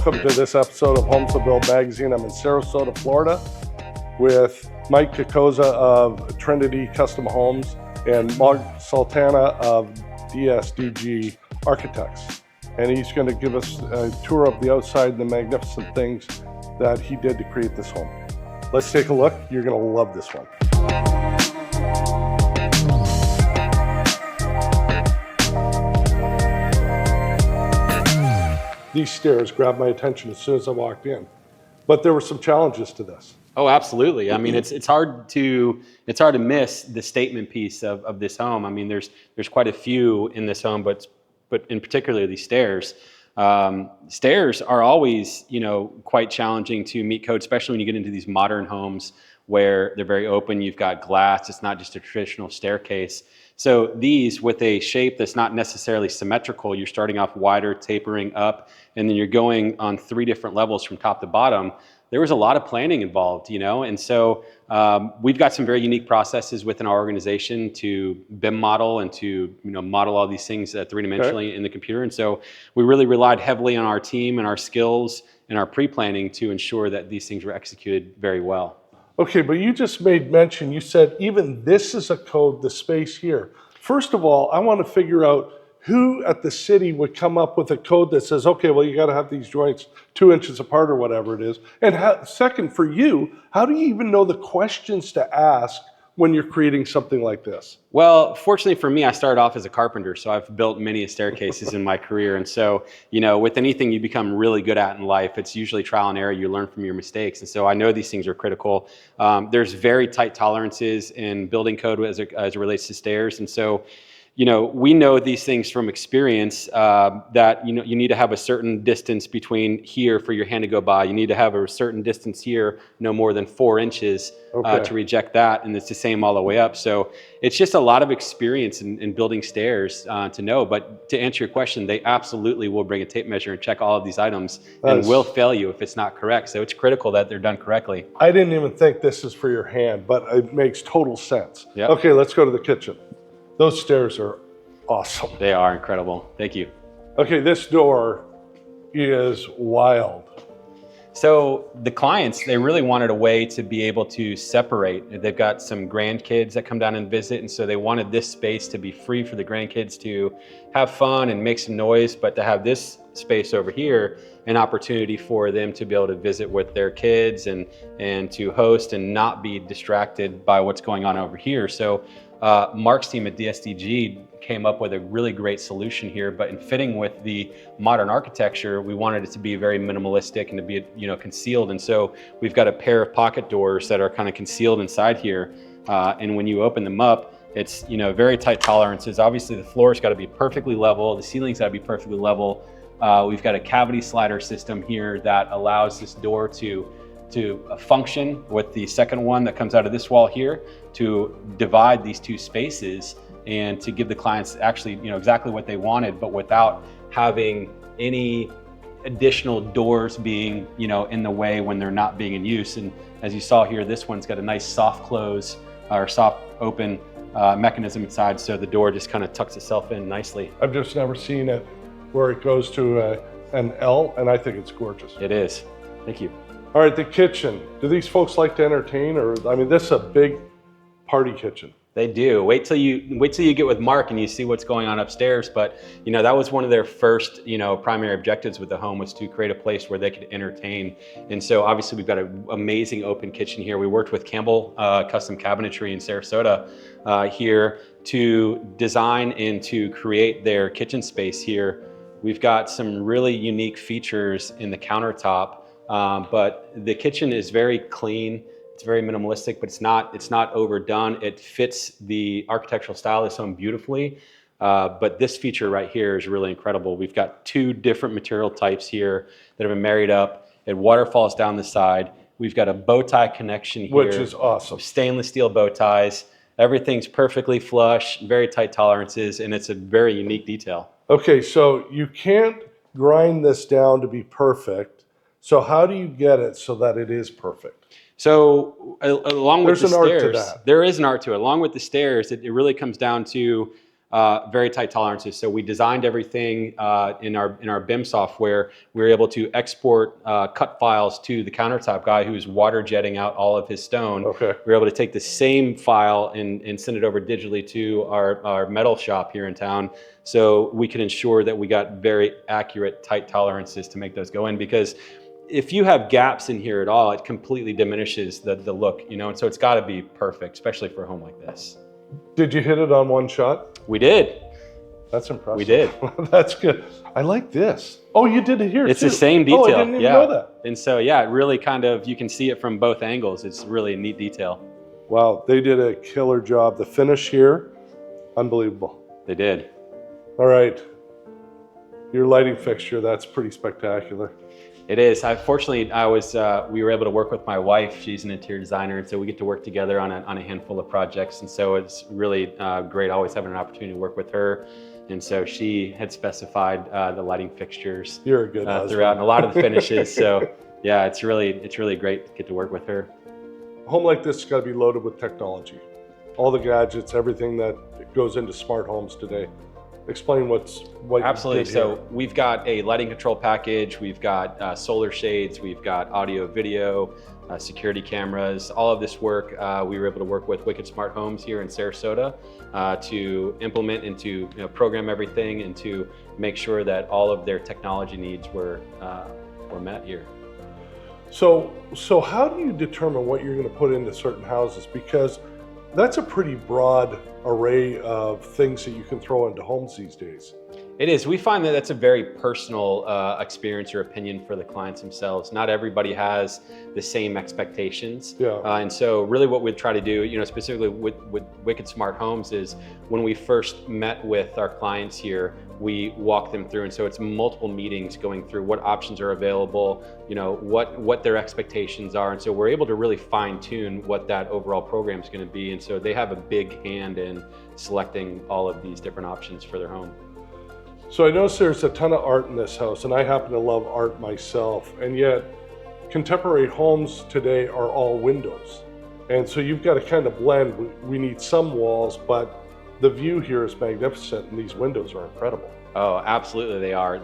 Welcome to this episode of Homes to Build Magazine. I'm in Sarasota, Florida with Mike Kokoza of Trinity Custom Homes and Mark Sultana of DSDG Architects. And he's going to give us a tour of the outside and the magnificent things that he did to create this home. Let's take a look. You're going to love this one. These stairs grabbed my attention as soon as I walked in, but there were some challenges to this. Oh, absolutely. I mean, it's hard to miss the statement piece of this home. I mean, there's quite a few in this home, but in particular these stairs. Stairs are always, quite challenging to meet code, especially when you get into these modern homes where they're very open. You've got glass. It's not just a traditional staircase. So these, with a shape that's not necessarily symmetrical, you're starting off wider, tapering up, and then you're going on 3 different levels from top to bottom. There was a lot of planning involved, and so we've got some very unique processes within our organization to BIM model and to model all these things 3-dimensionally in the computer. And so we really relied heavily on our team and our skills and our pre-planning to ensure that these things were executed very well. Okay, but you just made mention, you said even this is a code, the space here. First of all, I want to figure out who at the city would come up with a code that says, okay, well, you got to have these joints 2 inches apart or whatever it is. And second, for you, how do you even know the questions to ask when you're creating something like this? Well, fortunately for me, I started off as a carpenter, so I've built many staircases in my career. And so, with anything you become really good at in life, it's usually trial and error. You learn from your mistakes. And so I know these things are critical. There's very tight tolerances in building code as it relates to stairs. And so, we know these things from experience that, you need to have a certain distance between here for your hand to go by. You need to have a certain distance here, no more than 4 inches to reject that. And it's the same all the way up. So it's just a lot of experience in building stairs to know. But to answer your question, they absolutely will bring a tape measure and check all of these items and will fail you if it's not correct. So it's critical that they're done correctly. I didn't even think this is for your hand, but it makes total sense. Yep. Okay, let's go to the kitchen. Those stairs are awesome. They are incredible. Thank you. Okay, this door is wild. So the clients, they really wanted a way to be able to separate. They've got some grandkids that come down and visit, and so they wanted this space to be free for the grandkids to have fun and make some noise, but to have this space over here, an opportunity for them to be able to visit with their kids and to host and not be distracted by what's going on over here. So Mark's team at DSDG came up with a really great solution here, but in fitting with the modern architecture, we wanted it to be very minimalistic and to be, concealed. And so we've got a pair of pocket doors that are kind of concealed inside here. And when you open them up, it's, very tight tolerances. Obviously the floor's got to be perfectly level. The ceiling's got to be perfectly level. We've got a cavity slider system here that allows this door to function with the second one that comes out of this wall here to divide these 2 spaces and to give the clients actually, exactly what they wanted, but without having any additional doors being, in the way when they're not being in use. And as you saw here, this one's got a nice soft close or soft open mechanism inside, so the door just kind of tucks itself in nicely. I've just never seen it where it goes to an L, and I think it's gorgeous. It is. Thank you. All right, the kitchen. Do these folks like to entertain, or this is a big party kitchen? They do. Wait till you get with Mark and you see what's going on upstairs. But that was one of their first primary objectives with the home, was to create a place where they could entertain. And so obviously we've got an amazing open kitchen here. We worked with Campbell Custom Cabinetry in Sarasota here to design and to create their kitchen space here. We've got some really unique features in the countertop. But the kitchen is very clean. It's very minimalistic, but it's not overdone. It fits the architectural style of this home beautifully. But this feature right here is really incredible. We've got 2 different material types here that have been married up. It waterfalls down the side. We've got a bow tie connection here, which is awesome. Stainless steel bow ties. Everything's perfectly flush, very tight tolerances, and it's a very unique detail. Okay, so you can't grind this down to be perfect. So how do you get it so that it is perfect? So along with the stairs, art to that. There is an art to it. Along with the stairs, it really comes down to very tight tolerances. So we designed everything in our BIM software. We were able to export cut files to the countertop guy who's water jetting out all of his stone. Okay. We were able to take the same file and send it over digitally to our metal shop here in town. So we could ensure that we got very accurate, tight tolerances to make those go in, because if you have gaps in here at all, it completely diminishes the look, you know, and so it's got to be perfect, especially for a home like this. Did you hit it on one shot? We did. That's impressive. We did. That's good. I like this. Oh, you did it here It's too. the same detail. Oh, I didn't even know that. And so, yeah, it really kind of, you can see it from both angles. It's really a neat detail. Wow, they did a killer job. The finish here, unbelievable. They did. All right. Your lighting fixture, that's pretty spectacular. It is. Fortunately, we were able to work with my wife. She's an interior designer, and so we get to work together on a handful of projects. And so it's really great always having an opportunity to work with her. And so she had specified the lighting fixtures. You're a good husband. Throughout, and a lot of the finishes. So yeah, it's really great to get to work with her. A home like this has got to be loaded with technology. All the gadgets, everything that goes into smart homes today. Explain what Absolutely. You did So here. we've got a lighting control package, we've got solar shades, we've got audio, video, security cameras. All of this work we were able to work with Wicked Smart Homes here in Sarasota to implement and to program everything and to make sure that all of their technology needs were met here. So how do you determine what you're going to put into certain houses? Because that's a pretty broad array of things that you can throw into homes these days. It is. We find that that's a very personal experience or opinion for the clients themselves. Not everybody has the same expectations. Yeah. And so really what we try to do, specifically with Wicked Smart Homes, is when we first met with our clients here, we walk them through. And so it's multiple meetings going through what options are available, what their expectations are. And so we're able to really fine tune what that overall program is going to be. And so they have a big hand in selecting all of these different options for their home. So I notice there's a ton of art in this house, and I happen to love art myself, and yet contemporary homes today are all windows. And so you've got to kind of blend. We need some walls, but the view here is magnificent, and these windows are incredible. Oh, absolutely they are.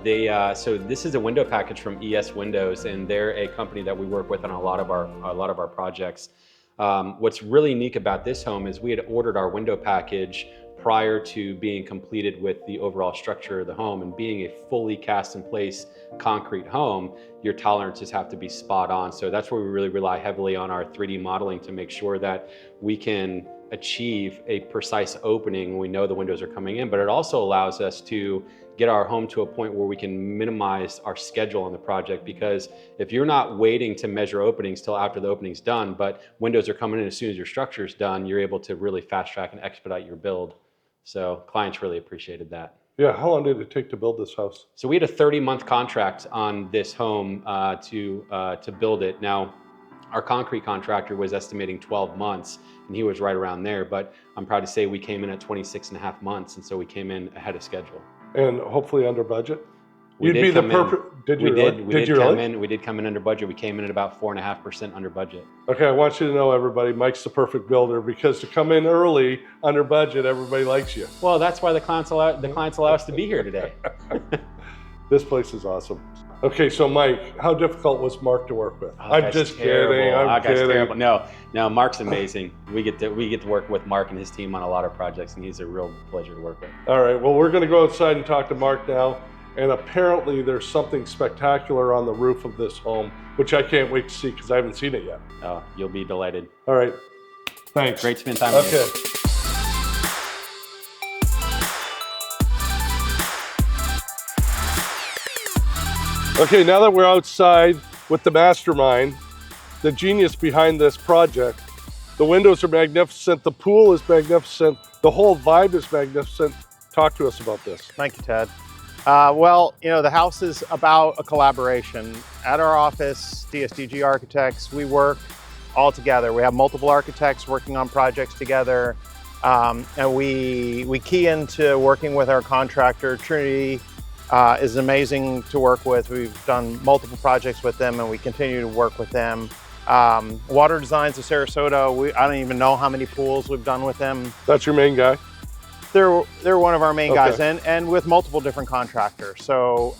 So this is a window package from ES Windows, and they're a company that we work with on a lot of our projects. What's really unique about this home is we had ordered our window package prior to being completed with the overall structure of the home, and being a fully cast in place concrete home, your tolerances have to be spot on. So that's where we really rely heavily on our 3D modeling to make sure that we can achieve a precise opening when we know the windows are coming in, but it also allows us to get our home to a point where we can minimize our schedule on the project, because if you're not waiting to measure openings till after the opening's done, but windows are coming in as soon as your structure's done, you're able to really fast track and expedite your build. So clients really appreciated that. Yeah, how long did it take to build this house? So we had a 30-month contract on this home to build it. Now, our concrete contractor was estimating 12 months, and he was right around there, but I'm proud to say we came in at 26 and a half months, and so we came in ahead of schedule. And hopefully under budget? We You'd did be the come perfect. Did you We really? did. We Did did you come really? in. We did come in under budget. We came in at about 4.5% under budget. Okay, I want you to know, everybody, Mike's the perfect builder, because to come in early under budget, everybody likes you. Well, that's why the clients allow us to be here today. This place is awesome. Okay, so Mike, how difficult was Mark to work with? Oh, I'm that's just terrible. kidding. I'm That guy's kidding. terrible. No, Mark's amazing. We get to work with Mark and his team on a lot of projects, and he's a real pleasure to work with. All right, well, we're going to go outside and talk to Mark now. And apparently there's something spectacular on the roof of this home, which I can't wait to see because I haven't seen it yet. Oh, you'll be delighted. All right, thanks. Great to spend time with you. Okay, now that we're outside with the mastermind, the genius behind this project, the windows are magnificent, the pool is magnificent, the whole vibe is magnificent. Talk to us about this. Thank you, Ted. Well, the house is about a collaboration. At our office, DSDG Architects, we work all together. We have multiple architects working on projects together, and we key into working with our contractor. Trinity is amazing to work with. We've done multiple projects with them, and we continue to work with them. Water Designs of Sarasota, I don't even know how many pools we've done with them. That's your main guy? They're one of our main Okay. guys, and with multiple different contractors. So,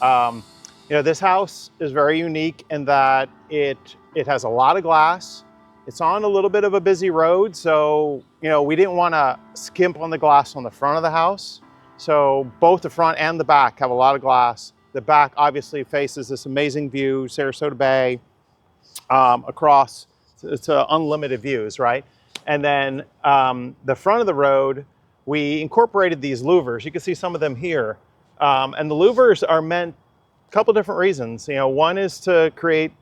you know, this house is very unique in that it has a lot of glass. It's on a little bit of a busy road, so, you know, we didn't want to skimp on the glass on the front of the house. So both the front and the back have a lot of glass. The back obviously faces this amazing view, Sarasota Bay, across. It's unlimited views, right? And then the front of the road, we incorporated these louvers. You can see some of them here. And the louvers are meant a couple different reasons. You know, one is to create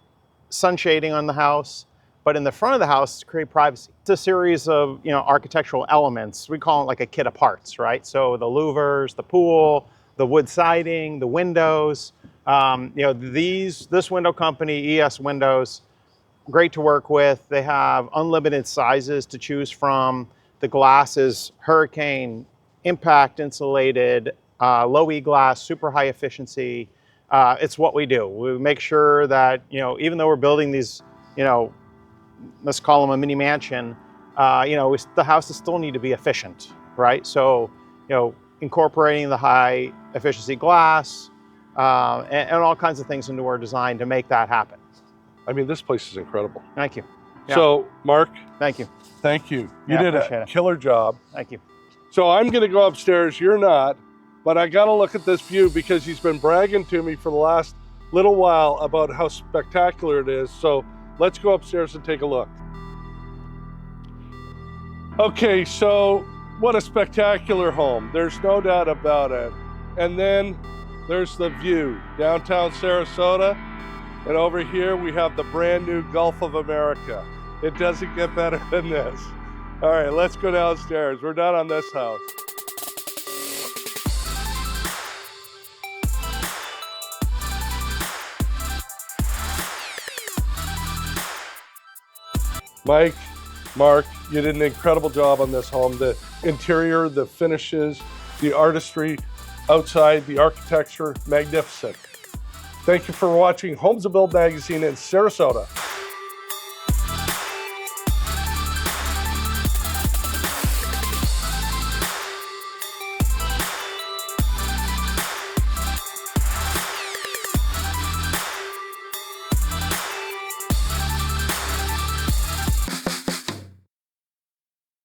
sun shading on the house, but in the front of the house, to create privacy. It's a series of, you know, architectural elements. We call it like a kit of parts, right? So the louvers, the pool, the wood siding, the windows. You know, this window company, ES Windows, great to work with. They have unlimited sizes to choose from. The glass is hurricane, impact insulated, low E glass, super high efficiency. It's what we do. We make sure that, you know, even though we're building these, you know, let's call them a mini mansion, you know, the houses still need to be efficient, right? So, you know, incorporating the high efficiency glass and all kinds of things into our design to make that happen. I mean, this place is incredible. Thank you. Yeah. So, Mark, Thank you. thank you. You Yeah, did appreciate a it. killer job. Thank you. So I'm gonna go upstairs, you're not, but I gotta look at this view because he's been bragging to me for the last little while about how spectacular it is. So let's go upstairs and take a look. Okay, so what a spectacular home. There's no doubt about it. And then there's the view, downtown Sarasota. And over here we have the brand new Gulf of America. It doesn't get better than this. All right, let's go downstairs. We're done on this house. Mike, Mark, you did an incredible job on this home. The interior, the finishes, the artistry outside, the architecture, magnificent. Thank you for watching Homes to Build magazine in Sarasota.